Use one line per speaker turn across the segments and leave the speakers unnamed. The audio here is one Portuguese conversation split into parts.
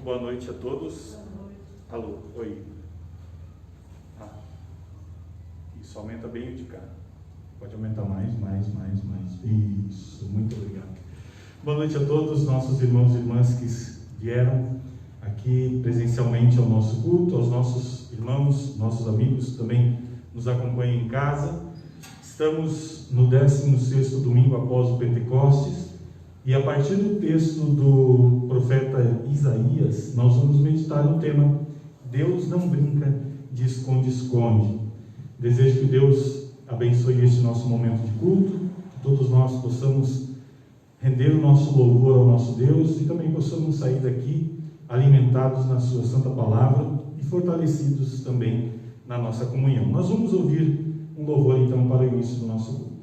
Muito boa noite a todos. Alô, oi. Isso, aumenta bem o de cá. Pode aumentar mais. Isso, muito obrigado. Boa noite a todos, nossos irmãos e irmãs que vieram aqui presencialmente ao nosso culto, aos nossos irmãos, nossos amigos também nos acompanham em casa. Estamos no 16º domingo após o Pentecostes e a partir do texto do profeta Isaías, nós vamos meditar no tema Deus não brinca de esconde-esconde. Desejo que Deus abençoe este nosso momento de culto, que todos nós possamos render o nosso louvor ao nosso Deus e também possamos sair daqui alimentados na sua santa palavra e fortalecidos também na nossa comunhão. Nós vamos ouvir um louvor então para o início do nosso culto.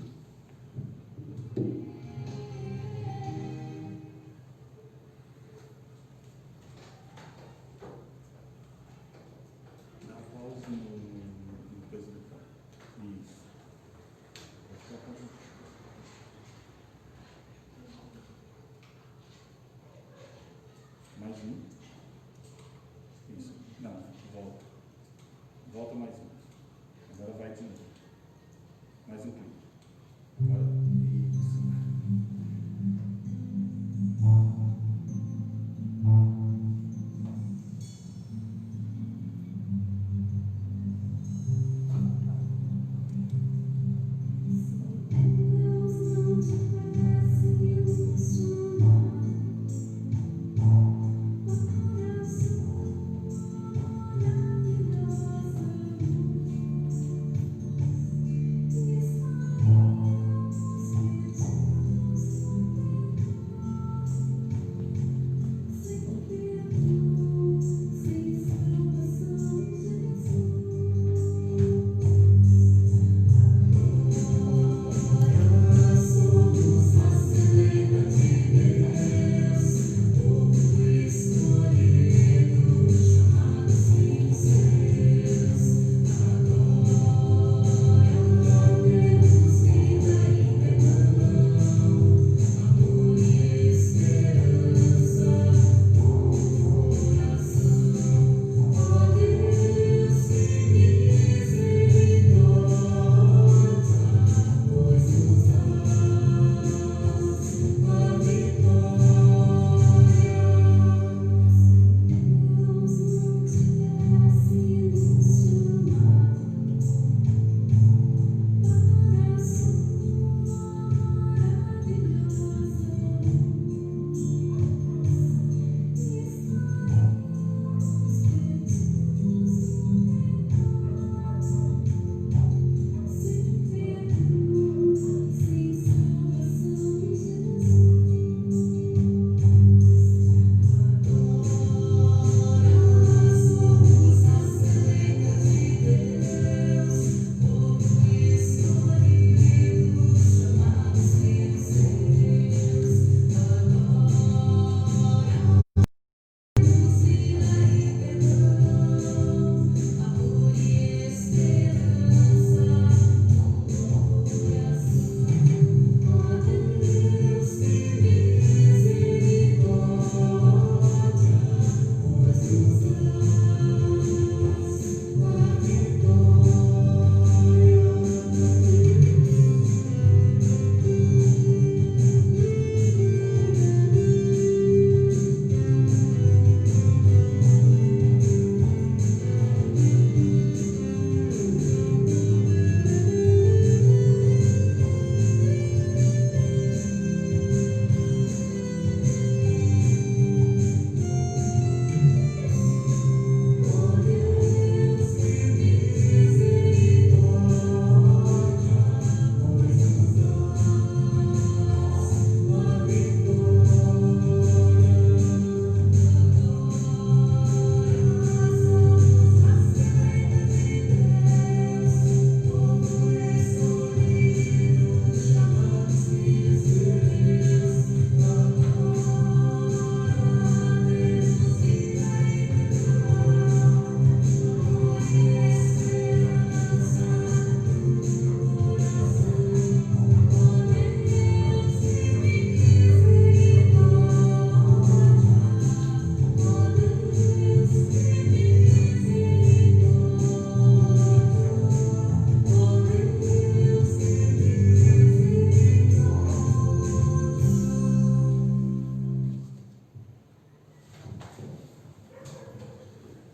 Mais um. Isso. Não, volta. Volta mais um. Agora vai de novo. Mais um clique. Agora, isso.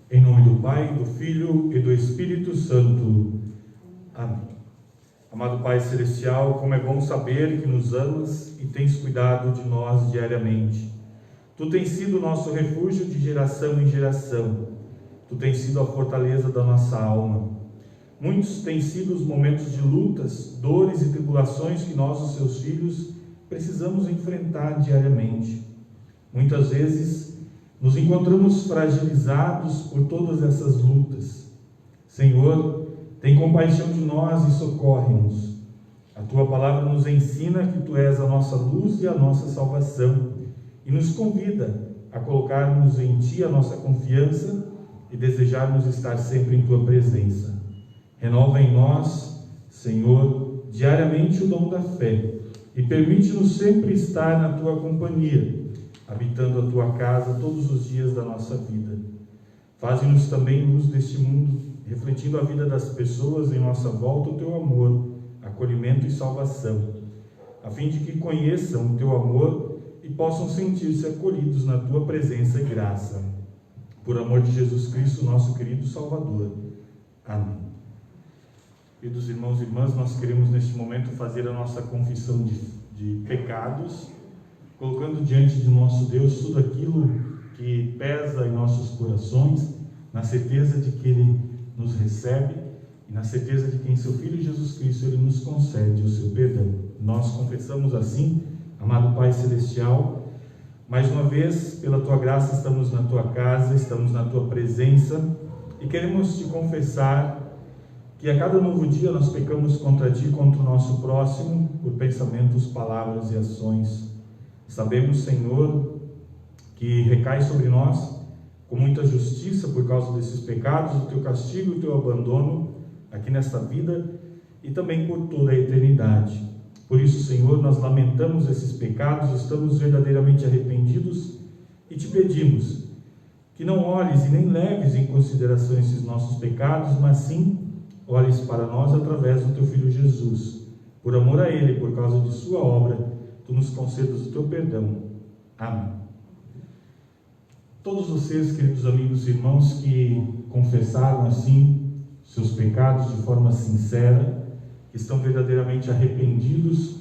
Em nome do Pai, do Filho e do Espírito Santo. Amém. Amado Pai Celestial, como é bom saber que nos amas e tens cuidado de nós diariamente. Tu tens sido o nosso refúgio de geração em geração. Tu tens sido a fortaleza da nossa alma. Muitos têm sido os momentos de lutas, dores e tribulações que nós, os seus filhos, precisamos enfrentar diariamente. Muitas vezes nos encontramos fragilizados por todas essas lutas. Senhor, tem compaixão de nós e socorre-nos. A Tua palavra nos ensina que Tu és a nossa luz e a nossa salvação e nos convida a colocarmos em Ti a nossa confiança e desejarmos estar sempre em Tua presença. Renova em nós, Senhor, diariamente o dom da fé e permite-nos sempre estar na Tua companhia, habitando a Tua casa todos os dias da nossa vida. Faze-nos também luz deste mundo, refletindo a vida das pessoas em nossa volta o Teu amor, acolhimento e salvação, a fim de que conheçam o Teu amor e possam sentir-se acolhidos na Tua presença e graça. Por amor de Jesus Cristo, nosso querido Salvador. Amém. Queridos irmãos e irmãs, nós queremos neste momento fazer a nossa confissão de pecados, colocando diante de nosso Deus tudo aquilo que pesa em nossos corações, na certeza de que Ele nos recebe e na certeza de que em seu Filho Jesus Cristo Ele nos concede o seu perdão. Nós confessamos assim, amado Pai Celestial, mais uma vez, pela Tua graça, estamos na Tua casa, estamos na Tua presença e queremos Te confessar que a cada novo dia nós pecamos contra Ti e contra o nosso próximo por pensamentos, palavras e ações. Sabemos, Senhor, que recai sobre nós com muita justiça por causa desses pecados, o Teu castigo e o Teu abandono aqui nesta vida e também por toda a eternidade. Por isso, Senhor, nós lamentamos esses pecados, estamos verdadeiramente arrependidos e Te pedimos que não olhes e nem leves em consideração esses nossos pecados, mas sim olhes para nós através do Teu Filho Jesus. Por amor a Ele, por causa de Sua obra, Tu nos concedas o Teu perdão. Amém. Todos vocês, queridos amigos e irmãos, que confessaram assim seus pecados de forma sincera, que estão verdadeiramente arrependidos,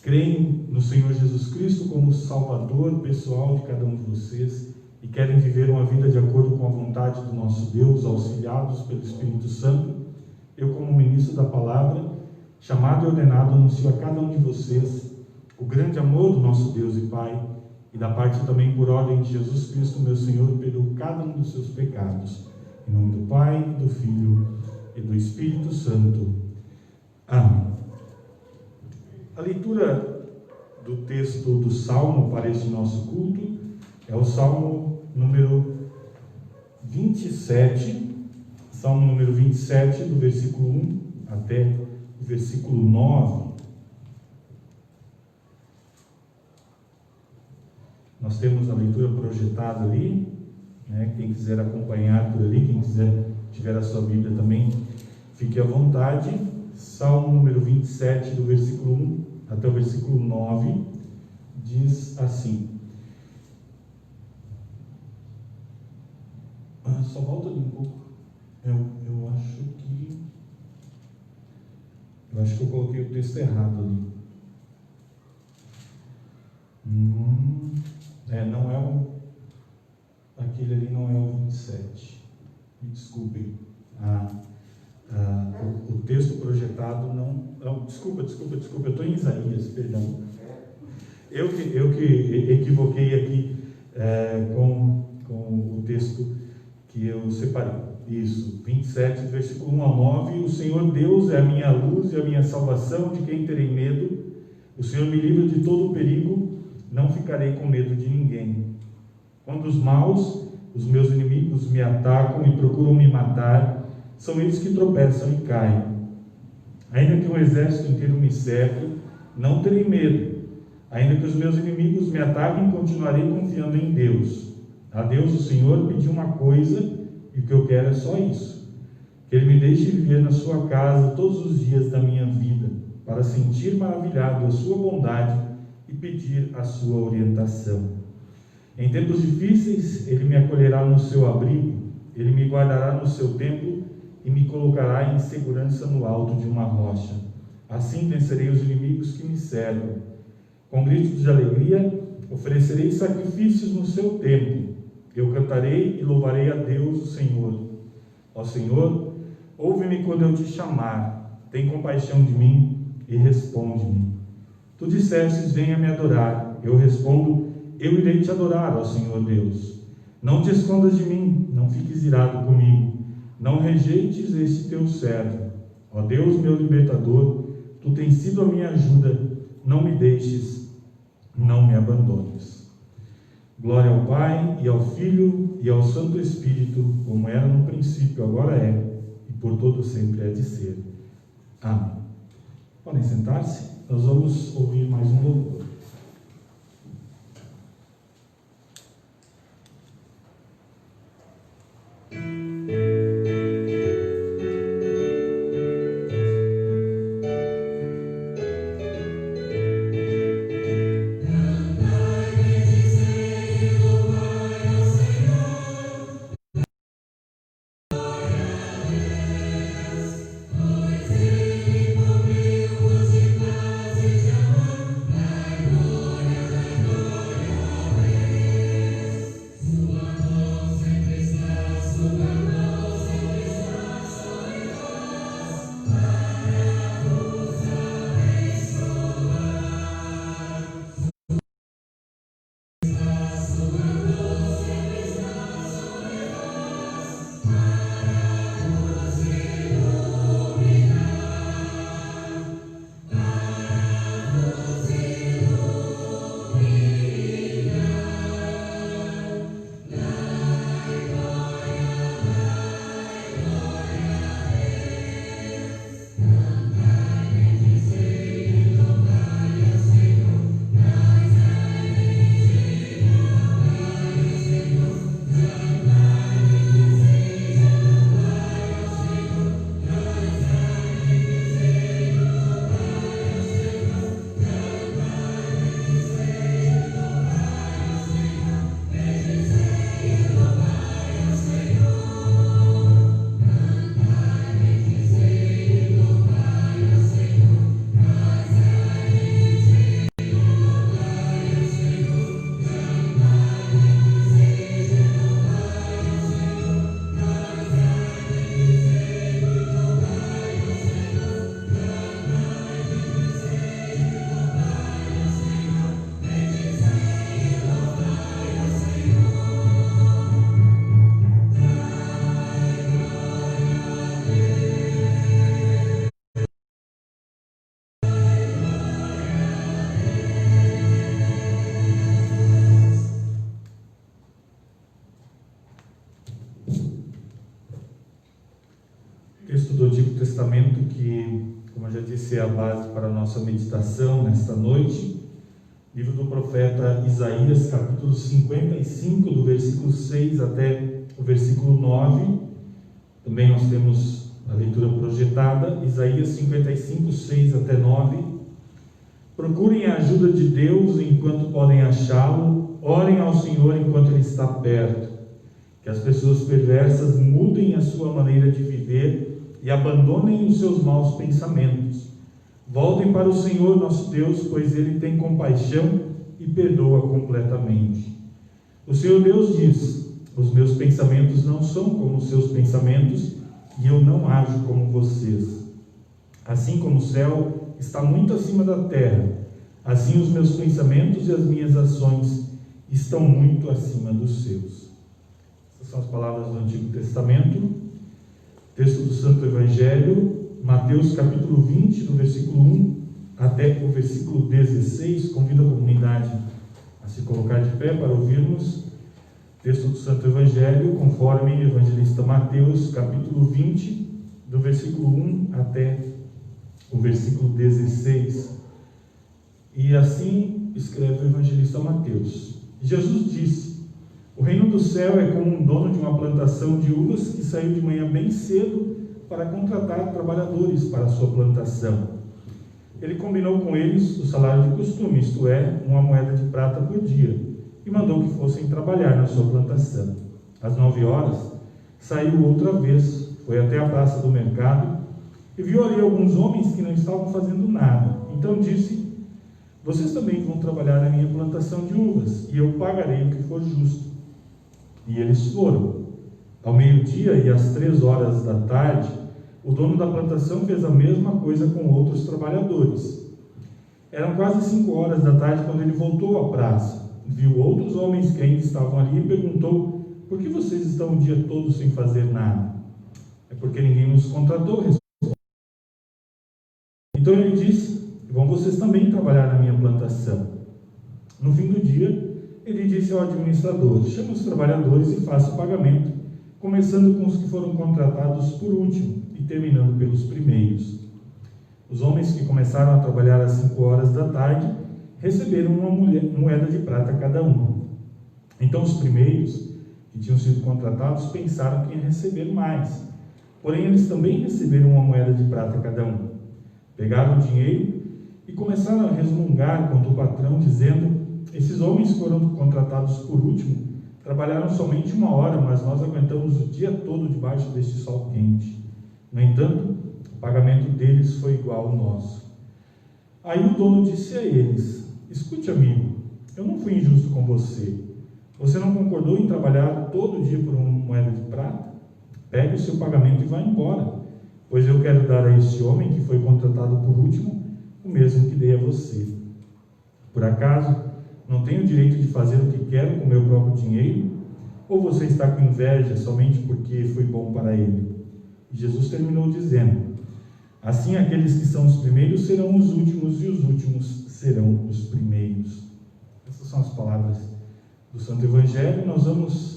creem no Senhor Jesus Cristo como Salvador pessoal de cada um de vocês e querem viver uma vida de acordo com a vontade do nosso Deus, auxiliados pelo Espírito Santo, eu, como ministro da palavra, chamado e ordenado, anuncio a cada um de vocês o grande amor do nosso Deus e Pai, e da parte também por ordem de Jesus Cristo, meu Senhor, perdoa cada um dos seus pecados. Em nome do Pai, do Filho e do Espírito Santo. Amém. A leitura do texto do Salmo para este nosso culto é o Salmo número 27, Salmo número 27, do versículo 1 até o versículo 9. Nós temos a leitura projetada ali, né? Quem quiser acompanhar por ali, quem quiser tiver a sua Bíblia também, fique à vontade. Salmo número 27, do versículo 1 até o versículo 9, diz assim. Só volta ali um pouco. Eu acho que eu coloquei o texto errado ali. Não é aquele ali, não é o 27. Me desculpem. O texto projetado não. Desculpa, eu estou em Isaías, perdão. Eu que equivoquei aqui com o texto que eu separei. Isso, 27, versículo 1 a 9. O Senhor Deus é a minha luz e a minha salvação, de quem terei medo? O Senhor me livra de todo o perigo, não ficarei com medo de ninguém. Quando os maus, os meus inimigos, me atacam e procuram me matar, são eles que tropeçam e caem. Ainda que um exército inteiro me cerque, não terei medo. Ainda que os meus inimigos me ataquem, continuarei confiando em Deus. A Deus, o Senhor, pediu uma coisa, e o que eu quero é só isso: que Ele me deixe viver na sua casa todos os dias da minha vida, para sentir maravilhado a sua bondade e pedir a sua orientação. Em tempos difíceis, Ele me acolherá no seu abrigo, Ele me guardará no seu templo e me colocará em segurança no alto de uma rocha. Assim vencerei os inimigos que me cercam. Com gritos de alegria, oferecerei sacrifícios no seu templo. Eu cantarei e louvarei a Deus, o Senhor. Ó Senhor, ouve-me quando eu te chamar. Tem compaixão de mim e responde-me. Tu dissestes, venha me adorar. Eu respondo, eu irei te adorar, ó Senhor Deus. Não te escondas de mim, não fiques irado comigo. Não rejeites este teu servo. Ó Deus, meu libertador, tu tens sido a minha ajuda. Não me deixes, não me abandones. Glória ao Pai, e ao Filho, e ao Santo Espírito, como era no princípio, agora é, e por todo sempre há de ser. Amém. Podem sentar-se, nós vamos ouvir mais um louvor. Texto do Antigo Testamento que, como eu já disse, é a base para a nossa meditação nesta noite. Livro do profeta Isaías, capítulo 55, do versículo 6 até o versículo 9. Também nós temos a leitura projetada, Isaías 55, 6 até 9. Procurem a ajuda de Deus enquanto podem achá-lo, orem ao Senhor enquanto Ele está perto. Que as pessoas perversas mudem a sua maneira de viver e abandonem os seus maus pensamentos. Voltem para o Senhor nosso Deus, pois Ele tem compaixão e perdoa completamente. O Senhor Deus diz, os meus pensamentos não são como os seus pensamentos, e eu não ajo como vocês. Assim como o céu está muito acima da terra, assim os meus pensamentos e as minhas ações estão muito acima dos seus. Essas são as palavras do Antigo Testamento. Texto do Santo Evangelho, Mateus capítulo 20, do versículo 1 até o versículo 16. Convido a comunidade a se colocar de pé para ouvirmos. Texto do Santo Evangelho, conforme o evangelista Mateus, capítulo 20, do versículo 1 até o versículo 16. E assim escreve o evangelista Mateus. Jesus disse: o reino do céu é como um dono de uma plantação de uvas que saiu de manhã bem cedo para contratar trabalhadores para a sua plantação. Ele combinou com eles o salário de costume, isto é, 1 moeda de prata por dia, e mandou que fossem trabalhar na sua plantação. Às 9 horas, saiu outra vez, foi até a praça do mercado e viu ali alguns homens que não estavam fazendo nada. Então disse: vocês também vão trabalhar na minha plantação de uvas, e eu pagarei o que for justo. E eles foram. Ao meio-dia e às 3 horas da tarde, o dono da plantação fez a mesma coisa com outros trabalhadores. Eram quase 5 horas da tarde quando ele voltou à praça. Viu outros homens que ainda estavam ali e perguntou: por que vocês estão o dia todo sem fazer nada? É porque ninguém nos contratou, respondeu. Então ele disse: vão vocês também trabalhar na minha plantação. No fim do dia, ele disse ao administrador: chame os trabalhadores e faça o pagamento, começando com os que foram contratados por último e terminando pelos primeiros. Os homens que começaram a trabalhar às 5 horas da tarde receberam uma moeda de prata cada um. Então os primeiros, que tinham sido contratados, pensaram que iam receber mais. Porém, eles também receberam uma moeda de prata cada um. Pegaram o dinheiro e começaram a resmungar contra o patrão, dizendo: esses homens foram contratados por último, trabalharam somente 1 hora, mas nós aguentamos o dia todo debaixo deste sol quente. No entanto, o pagamento deles foi igual ao nosso. Aí o dono disse a eles: escute, amigo, eu não fui injusto com você. Você não concordou em trabalhar todo dia por uma moeda de prata? Pegue o seu pagamento e vá embora, pois eu quero dar a este homem que foi contratado por último o mesmo que dei a você. Por acaso não tenho o direito de fazer o que quero com o meu próprio dinheiro? Ou você está com inveja somente porque fui bom para ele? E Jesus terminou dizendo: assim aqueles que são os primeiros serão os últimos, e os últimos serão os primeiros. Essas são as palavras do Santo Evangelho. Nós vamos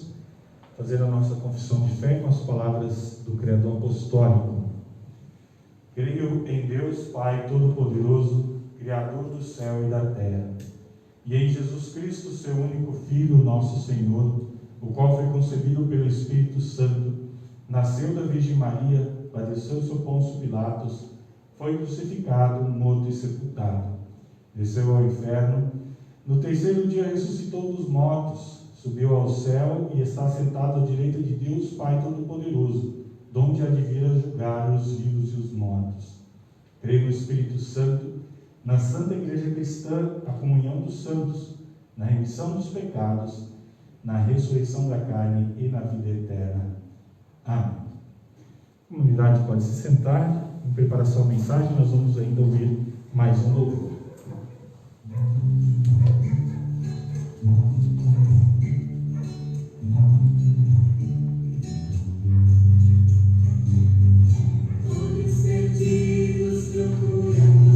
fazer a nossa confissão de fé com as palavras do Credo Apostólico. Creio em Deus Pai Todo-Poderoso, Criador do céu e da terra, e em Jesus Cristo, seu único Filho, nosso Senhor, o qual foi concebido pelo Espírito Santo, nasceu da Virgem Maria, padeceu sob Pôncio Pilatos, foi crucificado, morto e sepultado, desceu ao inferno, no terceiro dia ressuscitou dos mortos, subiu ao céu e está sentado à direita de Deus Pai Todo-Poderoso, donde há de vir a julgar os vivos e os mortos. Creio no Espírito Santo, na Santa Igreja Cristã, a comunhão dos santos, na remissão dos pecados, na ressurreição da carne e na vida eterna. Amém. A comunidade pode se sentar. Em preparação à mensagem, nós vamos ainda ouvir mais um louvor.
Resposta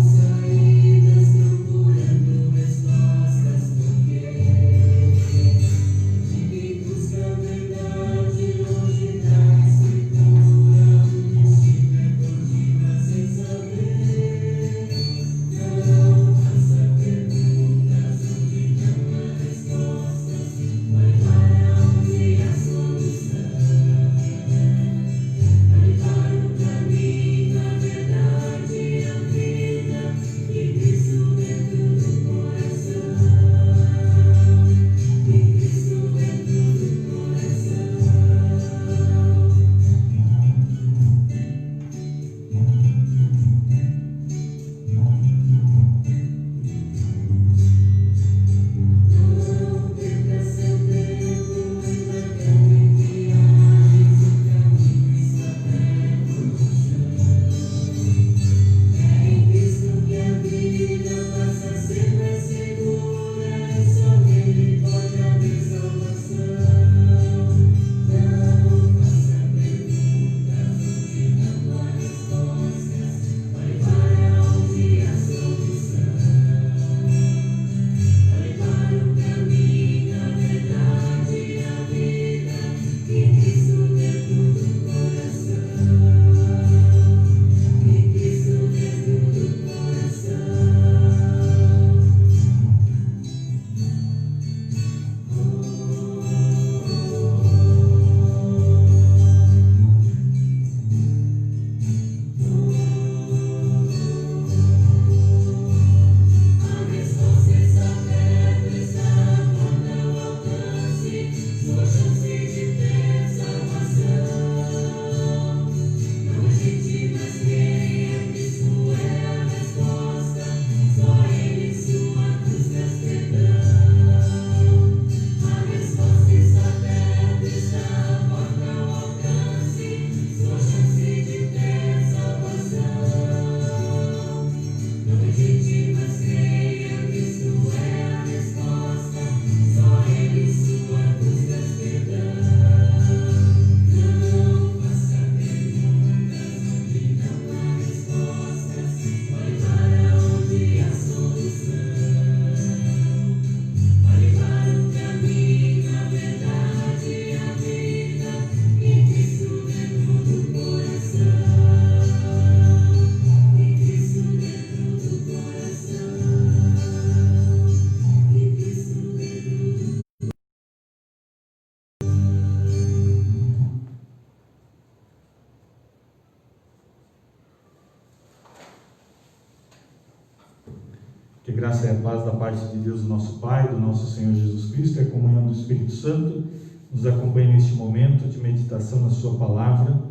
graça e a paz da parte de Deus, nosso Pai, do nosso Senhor Jesus Cristo, e a comunhão do Espírito Santo nos acompanhe neste momento de meditação na Sua palavra,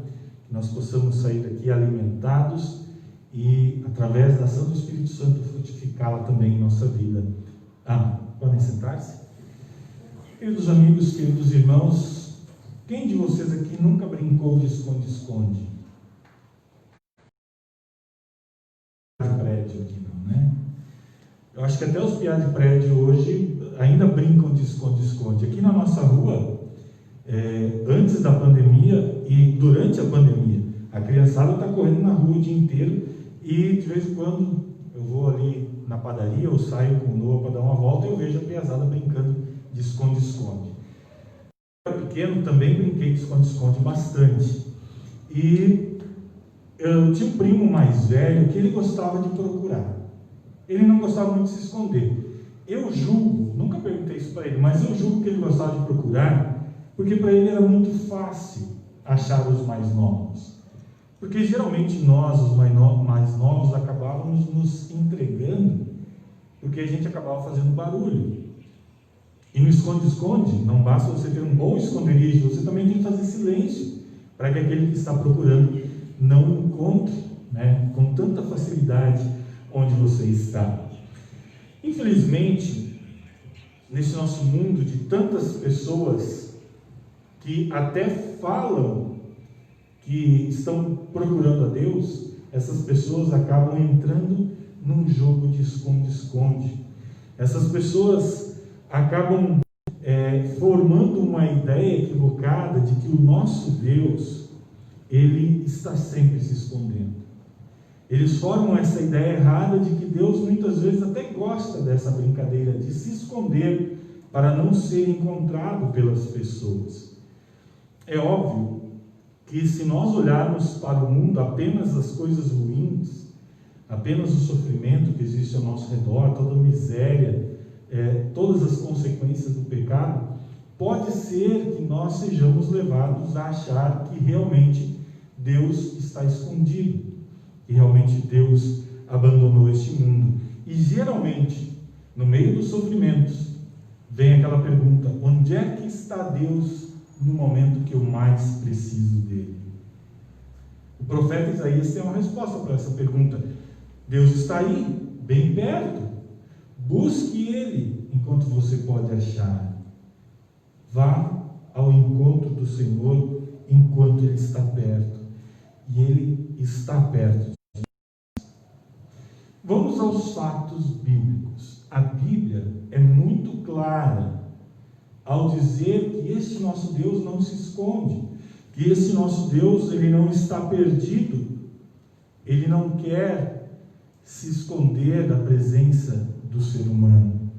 que nós possamos sair daqui alimentados e, através da ação do Espírito Santo, frutificá-la também em nossa vida. Amém. Podem sentar-se? Queridos amigos, queridos irmãos, quem de vocês aqui nunca brincou de esconde-esconde? De prédio aqui não, né? Eu acho que até os piá de prédio hoje ainda brincam de esconde-esconde. Aqui na nossa rua, antes da pandemia e durante a pandemia, a criançada está correndo na rua o dia inteiro e de vez em quando eu vou ali na padaria ou saio com o Noah para dar uma volta e eu vejo a piazada brincando de esconde-esconde. Eu era pequeno, também brinquei de esconde-esconde bastante. E eu tinha um primo mais velho que ele gostava de procurar. Ele não gostava muito de se esconder. Eu julgo, nunca perguntei isso para ele, mas eu julgo que ele gostava de procurar, porque para ele era muito fácil achar os mais novos. Porque geralmente nós, os mais novos, acabávamos nos entregando, porque a gente acabava fazendo barulho. E no esconde-esconde, não basta você ter um bom esconderijo, você também tem que fazer silêncio, para que aquele que está procurando não encontre, né, com tanta facilidade onde você está. Infelizmente, nesse nosso mundo de tantas pessoas que até falam que estão procurando a Deus, essas pessoas acabam entrando num jogo de esconde-esconde. Essas pessoas acabam formando uma ideia equivocada de que o nosso Deus, Ele está sempre se escondendo. Eles formam essa ideia errada de que Deus muitas vezes até gosta dessa brincadeira de se esconder para não ser encontrado pelas pessoas. É óbvio que se nós olharmos para o mundo apenas as coisas ruins, apenas o sofrimento que existe ao nosso redor, toda a miséria, todas as consequências do pecado, pode ser que nós sejamos levados a achar que realmente Deus está escondido, que realmente Deus abandonou este mundo. E geralmente, no meio dos sofrimentos, vem aquela pergunta: onde é que está Deus no momento que eu mais preciso dele? O profeta Isaías tem uma resposta para essa pergunta. Deus está aí, bem perto. Busque Ele enquanto você pode achar. Vá ao encontro do Senhor enquanto Ele está perto. E Ele está perto. Vamos aos fatos bíblicos. A Bíblia é muito clara ao dizer que este nosso Deus não se esconde, que esse nosso Deus, Ele não está perdido, Ele não quer se esconder da presença do ser humano.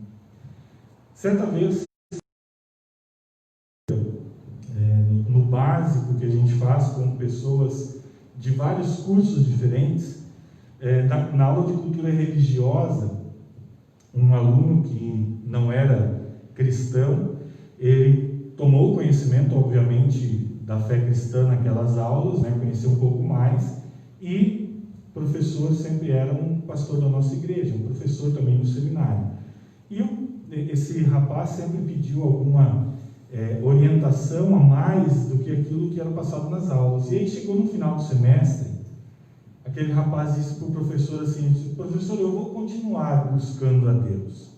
Certa vez, no básico que a gente faz com pessoas de vários cursos diferentes, na aula de cultura religiosa, um aluno que não era cristão, ele tomou conhecimento, obviamente, da fé cristã naquelas aulas, né, conheceu um pouco mais, e professor sempre era um pastor da nossa igreja, um professor também no seminário. E esse rapaz sempre pediu alguma orientação a mais do que aquilo que era passado nas aulas. E aí chegou no final do semestre, aquele rapaz disse para o professor assim: professor, eu vou continuar buscando a Deus.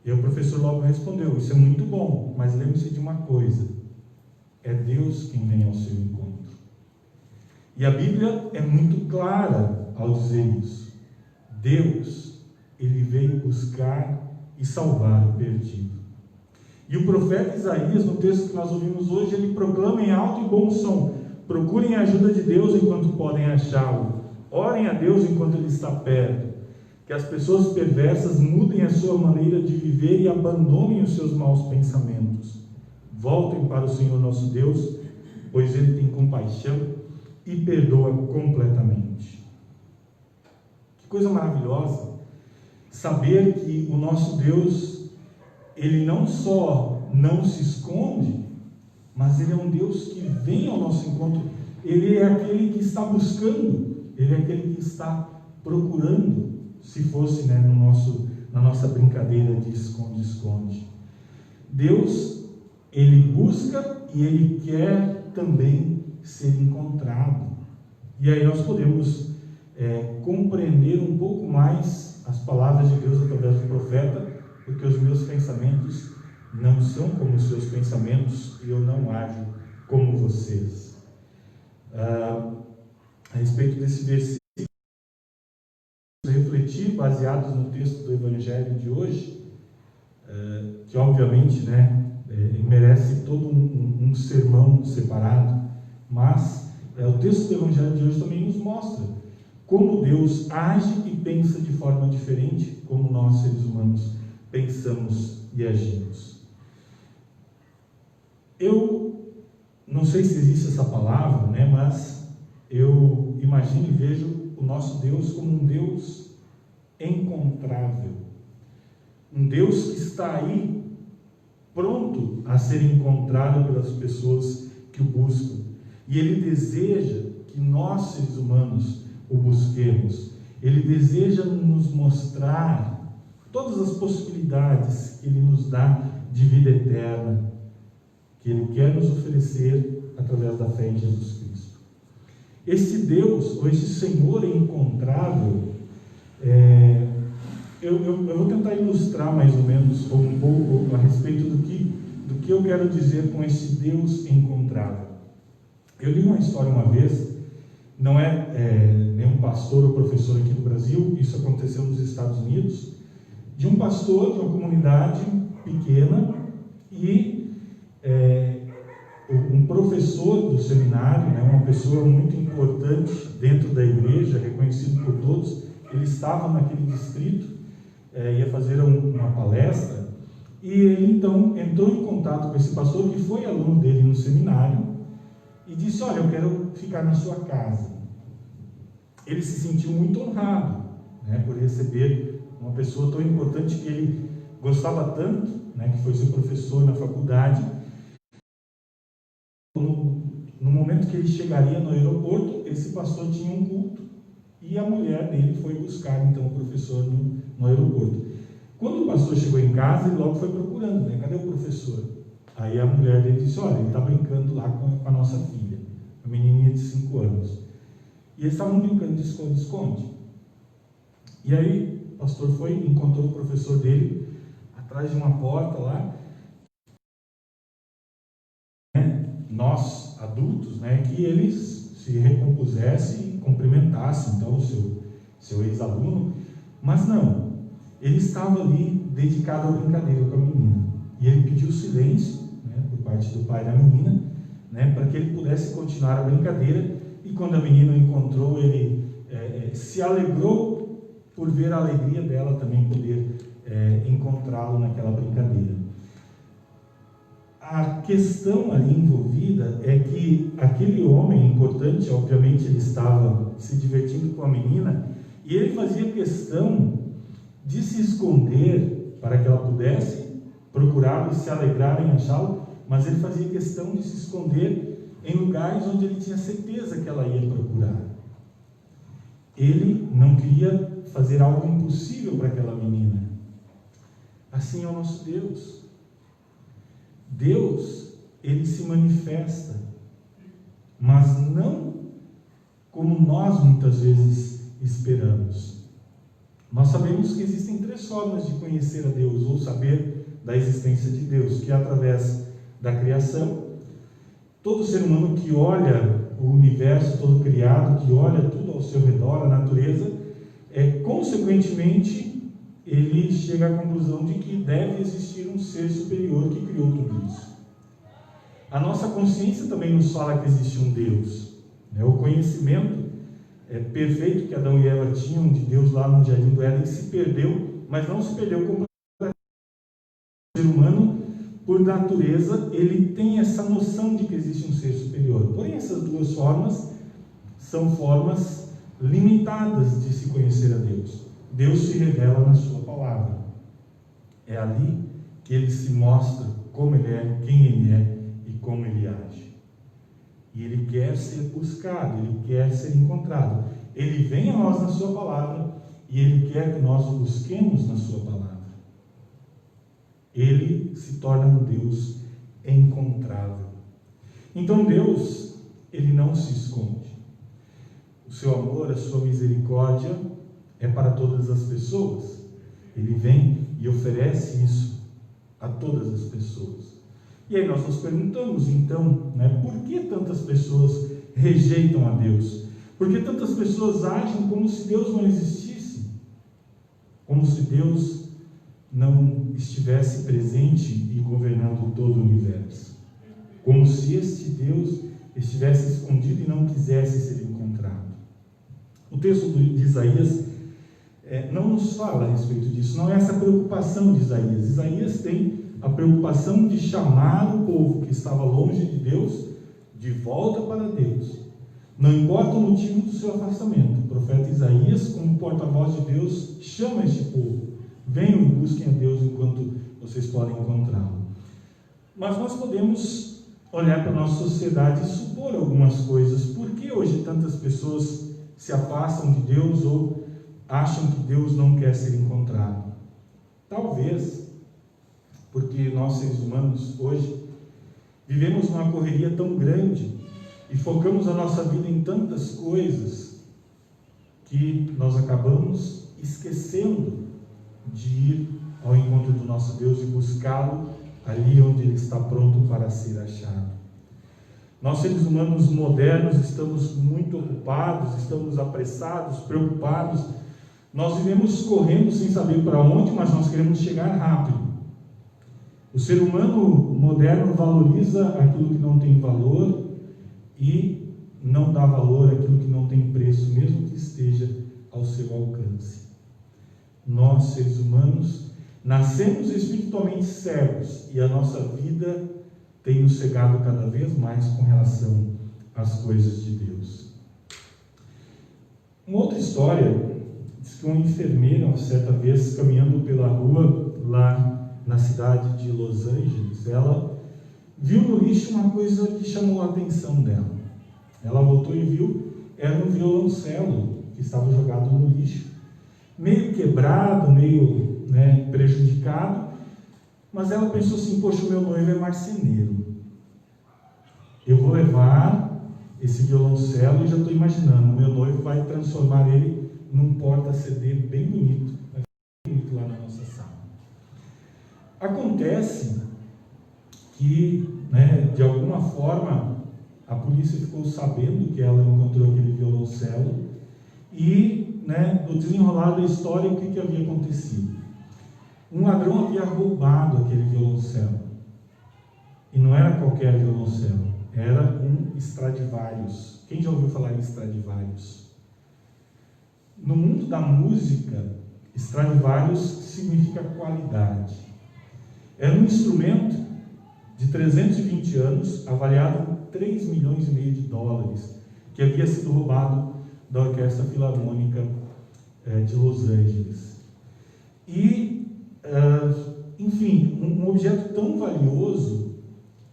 E o professor logo respondeu: isso é muito bom, mas lembre-se de uma coisa, é Deus quem vem ao seu encontro. E a Bíblia é muito clara ao dizer isso. Deus, Ele veio buscar e salvar o perdido. E o profeta Isaías, no texto que nós ouvimos hoje, ele proclama em alto e bom som: procurem a ajuda de Deus enquanto podem achá-lo. Orem a Deus enquanto Ele está perto. Que as pessoas perversas mudem a sua maneira de viver e abandonem os seus maus pensamentos. Voltem para o Senhor nosso Deus, pois Ele tem compaixão e perdoa completamente. Que coisa maravilhosa saber que o nosso Deus, Ele não só não se esconde, mas Ele é um Deus que vem ao nosso encontro. Ele é aquele que está buscando, Ele é aquele que está procurando. se fosse, né, na nossa brincadeira de esconde-esconde. Deus, Ele busca e Ele quer também ser encontrado. E aí nós podemos compreender um pouco mais as palavras de Deus através do profeta, porque os meus pensamentos não são como os seus pensamentos e eu não ajo como vocês. A respeito desse versículo, refletir baseados no texto do Evangelho de hoje, que obviamente, né, merece todo um sermão separado, mas o texto do Evangelho de hoje também nos mostra como Deus age e pensa de forma diferente, como nós, seres humanos, pensamos e agimos. Eu não sei se existe essa palavra, né, mas eu imagino e vejo o nosso Deus como um Deus encontrável. Um Deus que está aí, pronto a ser encontrado pelas pessoas que o buscam. E Ele deseja que nós, seres humanos, o busquemos. Ele deseja nos mostrar todas as possibilidades que Ele nos dá de vida eterna, que Ele quer nos oferecer através da fé em Jesus Cristo. Esse Deus, ou esse Senhor encontrável, eu vou tentar ilustrar mais ou menos um pouco a respeito do que eu quero dizer com esse Deus encontrável. Eu li uma história uma vez, não é nenhum pastor ou professor aqui do Brasil, isso aconteceu nos Estados Unidos, de um pastor de uma comunidade pequena e um professor do seminário, né, uma pessoa muito importante dentro da igreja, reconhecido por todos. Ele estava naquele distrito, ia fazer uma palestra, e ele então entrou em contato com esse pastor, que foi aluno dele no seminário, e disse: olha, eu quero ficar na sua casa. Ele se sentiu muito honrado, né, por receber uma pessoa tão importante que ele gostava tanto, né, que foi seu professor na faculdade. No momento que ele chegaria no aeroporto, esse pastor tinha um culto, e a mulher dele foi buscar então o professor no aeroporto. Quando o pastor chegou em casa, ele logo foi procurando, né? Cadê o professor? Aí a mulher dele disse: olha, ele está brincando lá com a nossa filha, a menininha de 5 anos. E eles estavam brincando de esconde-esconde. E aí o pastor foi e encontrou o professor dele atrás de uma porta lá. Nós, adultos, né, que eles se recompusessem e cumprimentassem então o seu ex-aluno, mas não, ele estava ali dedicado à brincadeira com a menina, e ele pediu silêncio, né, por parte do pai da menina, né, para que ele pudesse continuar a brincadeira. E quando a menina o encontrou, ele se alegrou por ver a alegria dela também poder encontrá-lo naquela brincadeira. A questão ali envolvida é que aquele homem importante, obviamente ele estava se divertindo com a menina, e ele fazia questão de se esconder para que ela pudesse procurá-lo e se alegrar em achá-lo, mas ele fazia questão de se esconder em lugares onde ele tinha certeza que ela ia procurar. Ele não queria fazer algo impossível para aquela menina. Assim é o nosso Deus. Deus, Ele se manifesta, mas não como nós muitas vezes esperamos. Nós sabemos que existem 3 formas de conhecer a Deus, ou saber da existência de Deus, que é através da criação. Todo ser humano que olha o universo todo criado, que olha tudo ao seu redor, a natureza, consequentemente, ele chega à conclusão de que deve existir um ser superior que criou tudo isso. A nossa consciência também nos fala que existe um Deus, né? O conhecimento perfeito que Adão e Eva tinham de Deus lá no Jardim do Éden se perdeu, mas não se perdeu completamente. O ser humano, por natureza, ele tem essa noção de que existe um ser superior. Porém, essas 2 formas são formas limitadas de se conhecer a Deus. Deus se revela na sua palavra. É ali que Ele se mostra como Ele é, quem Ele é e como Ele age. E Ele quer ser buscado, Ele quer ser encontrado. Ele vem a nós na sua palavra e Ele quer que nós o busquemos na sua palavra. Ele se torna um Deus encontrável. Então Deus, Ele não se esconde. O seu amor, a sua misericórdia é para todas as pessoas. Ele vem e oferece isso a todas as pessoas. E aí nós nos perguntamos então, por que tantas pessoas rejeitam a Deus? Por que tantas pessoas agem como se Deus não existisse? Como se Deus não estivesse presente e governando todo o universo? Como se este Deus estivesse escondido e não quisesse ser encontrado. O texto de Isaías não nos fala a respeito disso, não é essa preocupação de Isaías. Isaías tem a preocupação de chamar o povo que estava longe de Deus de volta para Deus. Não importa o motivo do seu afastamento, o profeta Isaías, como porta-voz de Deus, chama este povo: venham e busquem a Deus enquanto vocês podem encontrá-lo. Mas nós podemos olhar para a nossa sociedade e supor algumas coisas. Por que hoje tantas pessoas se afastam de Deus ou acham que Deus não quer ser encontrado? Talvez porque nós, seres humanos, hoje vivemos numa correria tão grande e focamos a nossa vida em tantas coisas que nós acabamos esquecendo de ir ao encontro do nosso Deus e buscá-lo ali onde Ele está pronto para ser achado. Nós, seres humanos modernos, estamos muito ocupados, estamos apressados, preocupados. Nós vivemos correndo sem saber para onde, mas nós queremos chegar rápido. O ser humano moderno valoriza aquilo que não tem valor e não dá valor àquilo que não tem preço, mesmo que esteja ao seu alcance. Nós, seres humanos, nascemos espiritualmente cegos e a nossa vida tem nos cegado cada vez mais com relação às coisas de Deus. Uma outra história diz que uma enfermeira, certa vez, caminhando pela rua lá na cidade de Los Angeles, ela viu no lixo uma coisa que chamou a atenção dela. Ela voltou e viu, era um violoncelo que estava jogado no lixo, meio quebrado, meio prejudicado, mas ela pensou assim: poxa, o meu noivo é marceneiro, eu vou levar esse violoncelo e já estou imaginando, o meu noivo vai transformar ele num porta-CD bem bonito, vai ficar bonito lá na nossa sala. Acontece que, de alguma forma, a polícia ficou sabendo que ela encontrou aquele violoncelo e, no desenrolar da história, o que havia acontecido? Um ladrão havia roubado aquele violoncelo. E não era qualquer violoncelo, era um Stradivarius. Quem já ouviu falar em Stradivarius? No mundo da música, Stradivarius significa qualidade. Era um instrumento de 320 anos, avaliado em 3 milhões e meio de dólares, que havia sido roubado da Orquestra Filarmônica de Los Angeles. E, enfim, um objeto tão valioso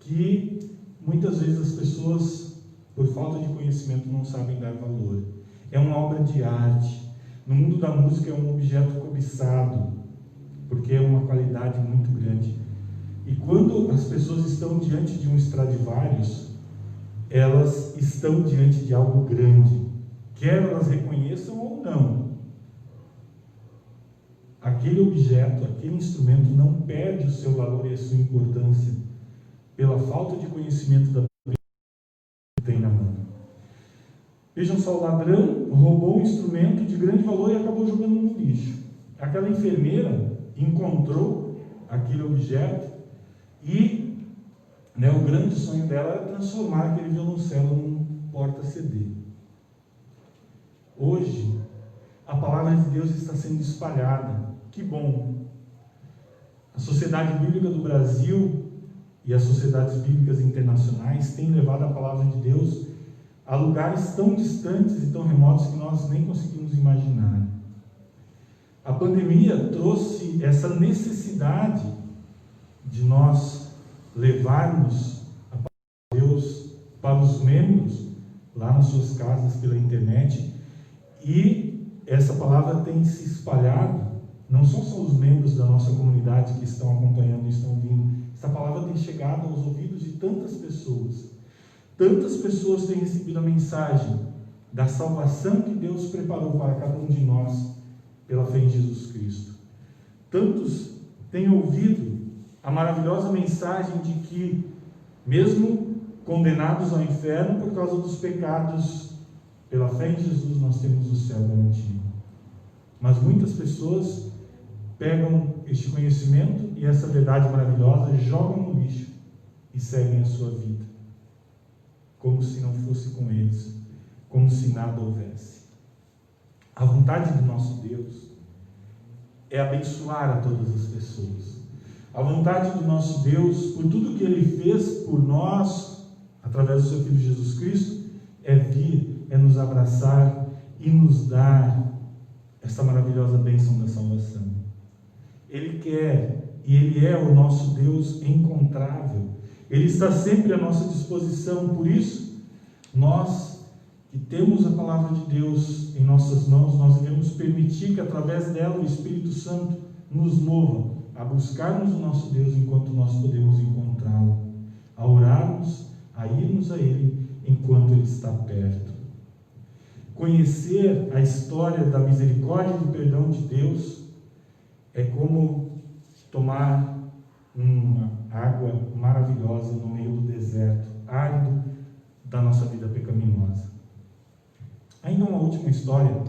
que muitas vezes as pessoas, por falta de conhecimento, não sabem dar valor. É uma obra de arte. No mundo da música é um objeto cobiçado, porque é uma qualidade muito grande. E quando as pessoas estão diante de um Stradivarius, elas estão diante de algo grande, quer elas reconheçam ou não. Aquele objeto, aquele instrumento não perde o seu valor e a sua importância pela falta de conhecimento da que tem na mão. Vejam só, o ladrão roubou um instrumento de grande valor e acabou jogando no lixo. Aquela enfermeira encontrou aquele objeto e o grande sonho dela era transformar aquele violoncelo num porta-CD. Hoje, a palavra de Deus está sendo espalhada. Que bom! A Sociedade Bíblica do Brasil e as sociedades bíblicas internacionais têm levado a palavra de Deus a lugares tão distantes e tão remotos que nós nem conseguimos imaginar. A pandemia trouxe essa necessidade de nós levarmos a palavra de Deus para os membros lá nas suas casas pela internet e essa palavra tem se espalhado, não são só os membros da nossa comunidade que estão acompanhando e estão vindo, essa palavra tem chegado aos ouvidos de tantas pessoas. Tantas pessoas têm recebido a mensagem da salvação que Deus preparou para cada um de nós pela fé em Jesus Cristo. Tantos têm ouvido a maravilhosa mensagem de que, mesmo condenados ao inferno por causa dos pecados, pela fé em Jesus nós temos o céu garantido. Mas muitas pessoas pegam este conhecimento e essa verdade maravilhosa, jogam no lixo e seguem a sua vida, como se não fosse com eles, como se nada houvesse. A vontade do nosso Deus é abençoar a todas as pessoas. A vontade do nosso Deus, por tudo que Ele fez por nós, através do seu Filho Jesus Cristo, é vir, é nos abraçar e nos dar essa maravilhosa bênção da salvação. Ele quer, e Ele é o nosso Deus encontrável. Ele está sempre à nossa disposição. Por isso, nós que temos a palavra de Deus em nossas mãos, nós devemos permitir que através dela o Espírito Santo nos mova a buscarmos o nosso Deus enquanto nós podemos encontrá-lo, a orarmos, a irmos a Ele enquanto Ele está perto. Conhecer a história da misericórdia e do perdão de Deus é como tomar uma água maravilhosa no meio do deserto árido da nossa vida pecaminosa. Ainda uma última história.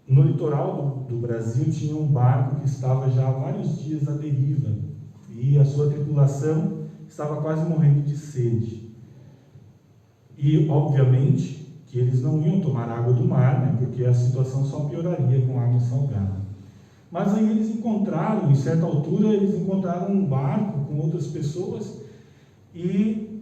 No litoral do Brasil tinha um barco que estava já há vários dias à deriva e a sua tripulação estava quase morrendo de sede. E, obviamente, que eles não iam tomar água do mar, né, porque a situação só pioraria com água salgada. Mas aí eles encontraram, em certa altura, eles encontraram um barco com outras pessoas e,